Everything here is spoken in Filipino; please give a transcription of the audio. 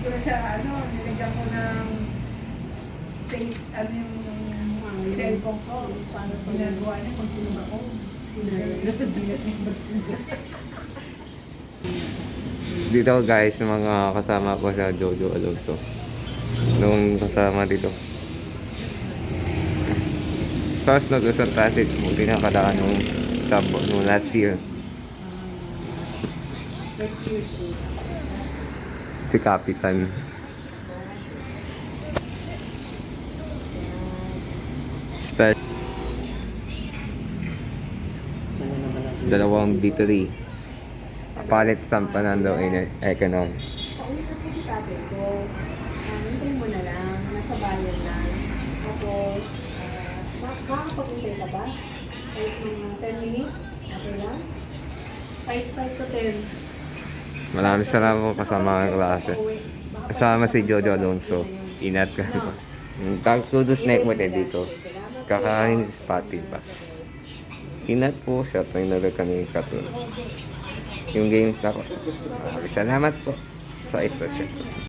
ko na siya, nilagyan ko ng face, yung cellphone ko. Paano ginagawa niya pag tulog ako? Dilat niya ba? Dito guys, yung mga kasama ko sa Jojo Alonso. Nung kasama dito. Tapos nag-usap tayo, buti na kadaan nung Tambo, nung last year. 30 years old. Si Kapitan. Special. Dalawang B3. Palit stamp pa nando in Econon. Kausap ko si tate ko. Hintay mo na lang. Nasa bayan lang. Tapos, makakapag-hintay ka ba? Kahit mga 10 minutes? Okay lang? 5 to 10. Maraming salamat po kasama ng klase. Kasama si Jojo Alonso. Inat ka po. Thank to the snake mo dito. Kakain sa Spotty Pass. Inat po siya. Tingnan kami katulad. Yung games na ko. Salamat po sa isa siya.